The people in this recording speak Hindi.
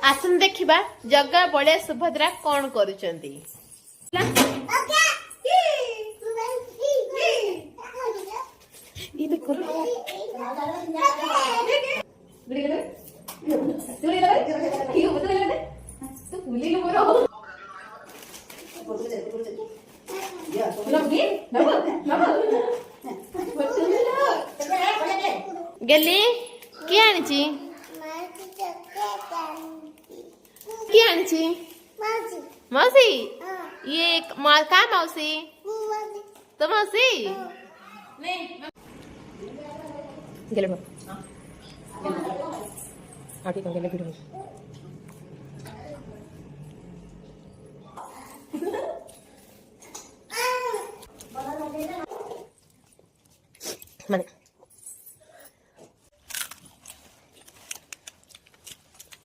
आसन देखिबा जग्गा बड़े सुभद्रा कौन करूचंती। गेली किए आनिची किए आनिची मौसी ये का मौसी तो मौसी गेले मग हा ठीक आहे गेले भिडून माने